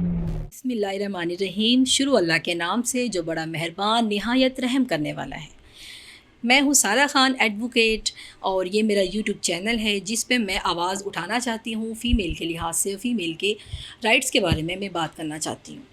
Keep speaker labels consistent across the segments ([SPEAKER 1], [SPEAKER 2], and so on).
[SPEAKER 1] बिस्मिल्लाहिर्रहमानिर्रहीम। शुरू अल्लाह के नाम से जो बड़ा मेहरबान निहायत रहम करने वाला है। मैं हूँ सारा ख़ान एडवोकेट और ये मेरा यूट्यूब चैनल है जिस पे मैं आवाज़ उठाना चाहती हूँ फ़ीमेल के लिहाज से, फ़ीमेल के राइट्स के बारे में मैं बात करना चाहती हूँ।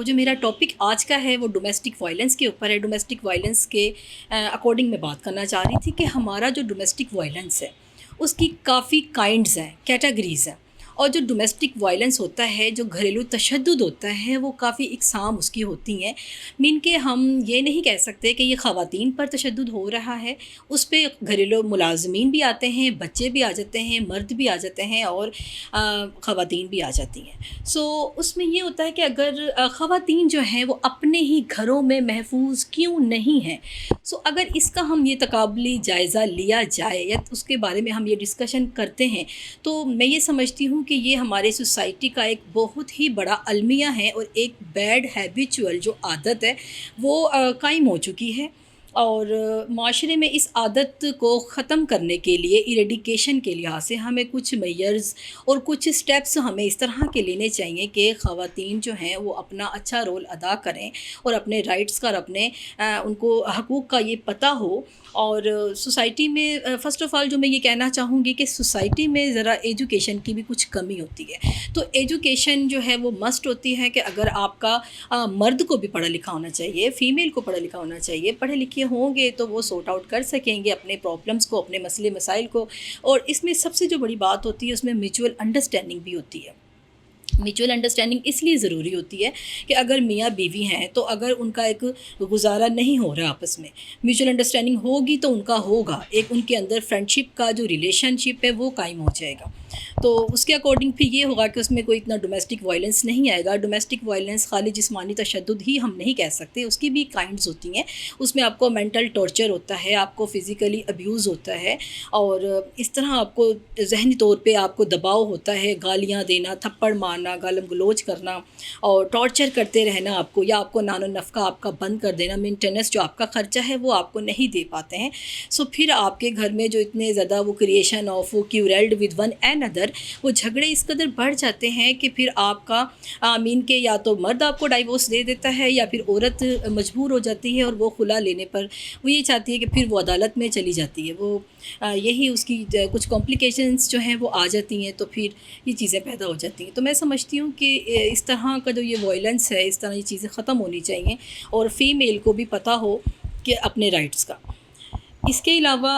[SPEAKER 1] जो मेरा टॉपिक आज का है वो डोमेस्टिक वायलेंस के ऊपर है। डोमेस्टिक वायलेंस के अकॉर्डिंग मैं बात करना चाह रही थी कि हमारा जो डोमेस्टिक वायलेंस है उसकी काफ़ी काइंड्स हैं, कैटेगरीज़ हैं। और जो डोमेस्टिक वायलेंस होता है, जो घरेलू तशद्दुद होता है, वो काफ़ी इकसाम उसकी होती हैं। मीन के हम ये नहीं कह सकते कि ये ख़वातीन पर तशद्दुद हो रहा है, उस पे घरेलू मुलाज़मीन भी आते हैं, बच्चे भी आ जाते हैं, मर्द भी आ जाते हैं और ख़वातीन भी आ जाती हैं। उसमें ये होता है कि अगर ख़वातीन जो हैं वो अपने ही घरों में महफूज क्यों नहीं हैं। अगर इसका हम ये तकाबली जायज़ा लिया जाए या उसके बारे में हम ये डिस्कशन करते हैं तो मैं ये समझती हूँ कि ये हमारे सोसाइटी का एक बहुत ही बड़ा अलमिया है और एक बैड हैबिचुअल जो आदत है वो कायम हो चुकी है। और माशरे में इस आदत को ख़त्म करने के लिए, इरेडिकेशन के लिहाज से हमें कुछ मेजर्स और कुछ स्टेप्स हमें इस तरह के लेने चाहिए कि ख़वातीन जो हैं वो अपना अच्छा रोल अदा करें और अपने राइट्स का और अपने उनको हकूक़ का ये पता हो। और सोसाइटी में फ़र्स्ट ऑफ़ ऑल जो मैं ये कहना चाहूँगी कि सोसाइटी में ज़रा एजुकेशन की भी कुछ कमी होती है। तो एजुकेशन जो है वो मस्ट होती है कि अगर आपका मर्द को भी पढ़ा लिखा होना चाहिए, फ़ीमेल को पढ़ा लिखा होना चाहिए। पढ़े लिखे होंगे तो वो सॉर्ट आउट कर सकेंगे अपने प्रॉब्लम्स को, अपने मसले मसाइल को। और इसमें सबसे जो बड़ी बात होती है उसमें म्यूचुअल अंडरस्टैंडिंग भी होती है। म्यूचुअल अंडरस्टैंडिंग इसलिए ज़रूरी होती है कि अगर मियाँ बीवी हैं तो अगर उनका एक गुजारा नहीं हो रहा आपस में, म्यूचुअल अंडरस्टैंडिंग होगी तो उनका होगा, एक उनके अंदर फ्रेंडशिप का जो रिलेशनशिप है वो कायम हो जाएगा। तो उसके अकॉर्डिंग फिर ये होगा कि उसमें कोई इतना डोमेस्टिक वायलेंस नहीं आएगा। डोमेस्टिक वायलेंस खाली जिस्मानी तशद्दुद ही हम नहीं कह सकते, उसकी भी काइंड्स होती हैं। उसमें आपको मेंटल टॉर्चर होता है, आपको फ़िज़िकली अब्यूज़ होता है और इस तरह आपको ज़हनी तौर पे आपको दबाव होता है, गालियाँ देना, थप्पड़ मारना, गालम गलोच करना और टॉर्चर करते रहना आपको, या आपको नानो नफ़का आपका बंद कर देना। मेंटेनेंस जो आपका ख़र्चा है वो आपको नहीं दे पाते हैं। फिर आपके घर में जो इतने ज़्यादा वो creation of quarrelled with one and other, वो झगड़े इस कदर बढ़ जाते हैं कि फिर आपका मीन के या तो मर्द आपको डाइवोर्स दे देता है या फिर औरत मजबूर हो जाती है और वो खुला लेने पर वो ये चाहती है कि फिर वो अदालत में चली जाती है। वो यही उसकी कुछ कॉम्प्लिकेशंस जो हैं वो आ जाती हैं, तो फिर ये चीज़ें पैदा हो जाती हैं। तो मैं समझती हूँ कि इस तरह का जो ये वायलेंस है, इस तरह ये चीज़ें ख़त्म होनी चाहिए और फ़ीमेल को भी पता हो कि अपने राइट्स का। इसके अलावा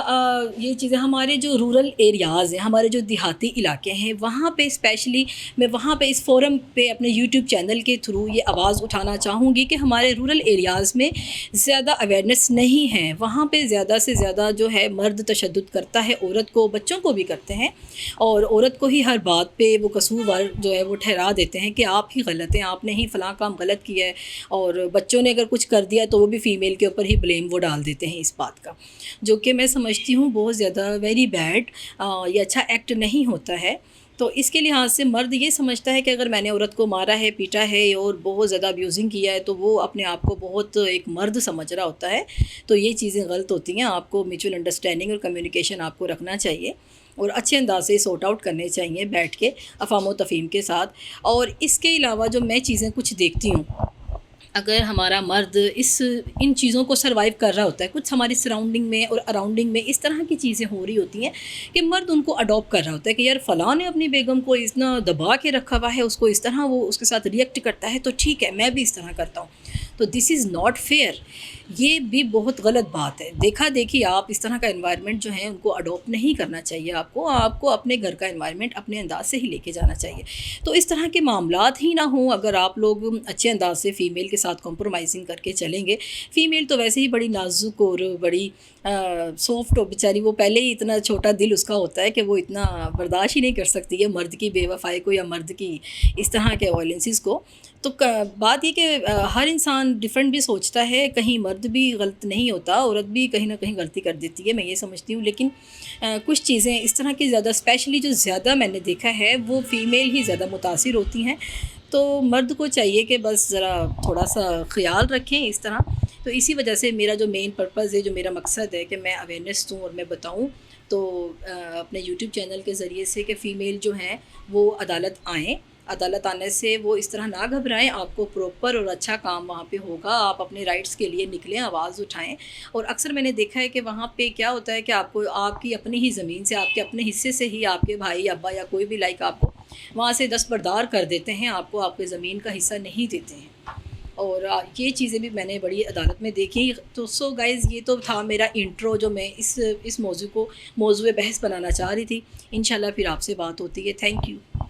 [SPEAKER 1] ये चीज़ें हमारे जो रूरल एरियाज़ हैं, हमारे जो देहाती इलाके हैं, वहाँ पे स्पेशली मैं वहाँ पे इस फ़ोरम पे अपने यूट्यूब चैनल के थ्रू ये आवाज़ उठाना चाहूँगी कि हमारे रूरल एरियाज़ में ज़्यादा अवेयरनेस नहीं है। वहाँ पे ज़्यादा से ज़्यादा जो है मर्द तशद्दुद करता है, औरत को, बच्चों को भी करते हैं और औरत को ही हर बात पे वो कसूरवार जो है वो ठहरा देते हैं कि आप ही गलत हैं, आपने ही फ़लाँ काम गलत किया है। और बच्चों ने अगर कुछ कर दिया तो वो भी फ़ीमेल के ऊपर ही ब्लेम वो डाल देते हैं इस बात का, जो कि मैं समझती हूँ बहुत ज़्यादा वेरी बैड, ये अच्छा एक्ट नहीं होता है। तो इसके लिहाज से मर्द ये समझता है कि अगर मैंने औरत को मारा है, पीटा है और बहुत ज़्यादा अब्यूज़िंग किया है तो वो अपने आप को बहुत एक मर्द समझ रहा होता है। तो ये चीज़ें गलत होती हैं। आपको म्यूचुअल अंडरस्टैंडिंग और कम्युनिकेशन आपको रखना चाहिए और अच्छे अंदाज से सॉर्ट आउट करने चाहिए बैठ के अफ़ाम व तफ़हीम के साथ। और इसके अलावा जो मैं चीज़ें कुछ देखती हूँ, अगर हमारा मर्द इन चीज़ों को सर्वाइव कर रहा होता है, कुछ हमारी सराउंडिंग में और अराउंडिंग में इस तरह की चीज़ें हो रही होती हैं कि मर्द उनको अडॉप्ट कर रहा होता है कि यार फ़लाँ ने अपनी बेगम को इतना दबा के रखा हुआ है, उसको इस तरह वो उसके साथ रिएक्ट करता है तो ठीक है मैं भी इस तरह करता हूँ। तो दिस इज़ नॉट फेयर, ये भी बहुत गलत बात है। देखा देखी आप इस तरह का एनवायरनमेंट जो है उनको अडॉप्ट नहीं करना चाहिए। आपको अपने घर का एनवायरनमेंट अपने अंदाज से ही लेके जाना चाहिए। तो इस तरह के मामलात ही ना हों अगर आप लोग अच्छे अंदाज से फ़ीमेल के साथ कॉम्प्रोमाइज़िंग करके चलेंगे। फ़ीमेल तो वैसे ही बड़ी नाजुक और बड़ी सॉफ्ट हो बेचारी, वो पहले ही इतना छोटा दिल उसका होता है कि वो इतना बर्दाश्त ही नहीं कर सकती है मर्द की बेवफ़ाई को या मर्द की इस तरह के वायलेंसेस को। तो बात ये कि हर इंसान डिफरेंट भी सोचता है, कहीं मर्द भी गलत नहीं होता, औरत भी कहीं ना कहीं गलती कर देती है, मैं ये समझती हूँ। लेकिन कुछ चीज़ें इस तरह की ज़्यादा स्पेशली जो ज़्यादा मैंने देखा है वो फ़ीमेल ही ज़्यादा मुतासिर होती हैं। तो मर्द को चाहिए कि बस ज़रा थोड़ा सा ख़्याल रखें इस तरह। तो इसी वजह से मेरा जो मेन पर्पज़ है, जो मेरा मकसद है कि मैं अवेयरनेस दूँ और मैं बताऊँ तो अपने यूट्यूब चैनल के ज़रिए से कि फ़ीमेल जो हैं वो अदालत आएँ عدالت آنے سے وہ اس طرح نہ گھبرائیں، آپ کو پراپر اور اچھا کام وہاں پہ ہوگا، آپ اپنے رائٹس کے لیے نکلیں، آواز اٹھائیں۔ اور اکثر میں نے دیکھا ہے کہ وہاں پہ کیا ہوتا ہے کہ آپ کو آپ کی اپنی ہی زمین سے، آپ کے اپنے حصے سے ہی آپ کے بھائی ابا یا کوئی بھی لائک آپ کو وہاں سے دستبردار کر دیتے ہیں، آپ کو آپ کے زمین کا حصہ نہیں دیتے ہیں۔ اور یہ چیزیں بھی میں نے بڑی عدالت میں دیکھی۔ تو سو گائز، یہ تو تھا میرا انٹرو جو میں اس موضوع کو موضوع بحث بنانا چاہ رہی تھی۔ انشاءاللہ پھر آپ سے بات ہوتی ہے۔ Thank you.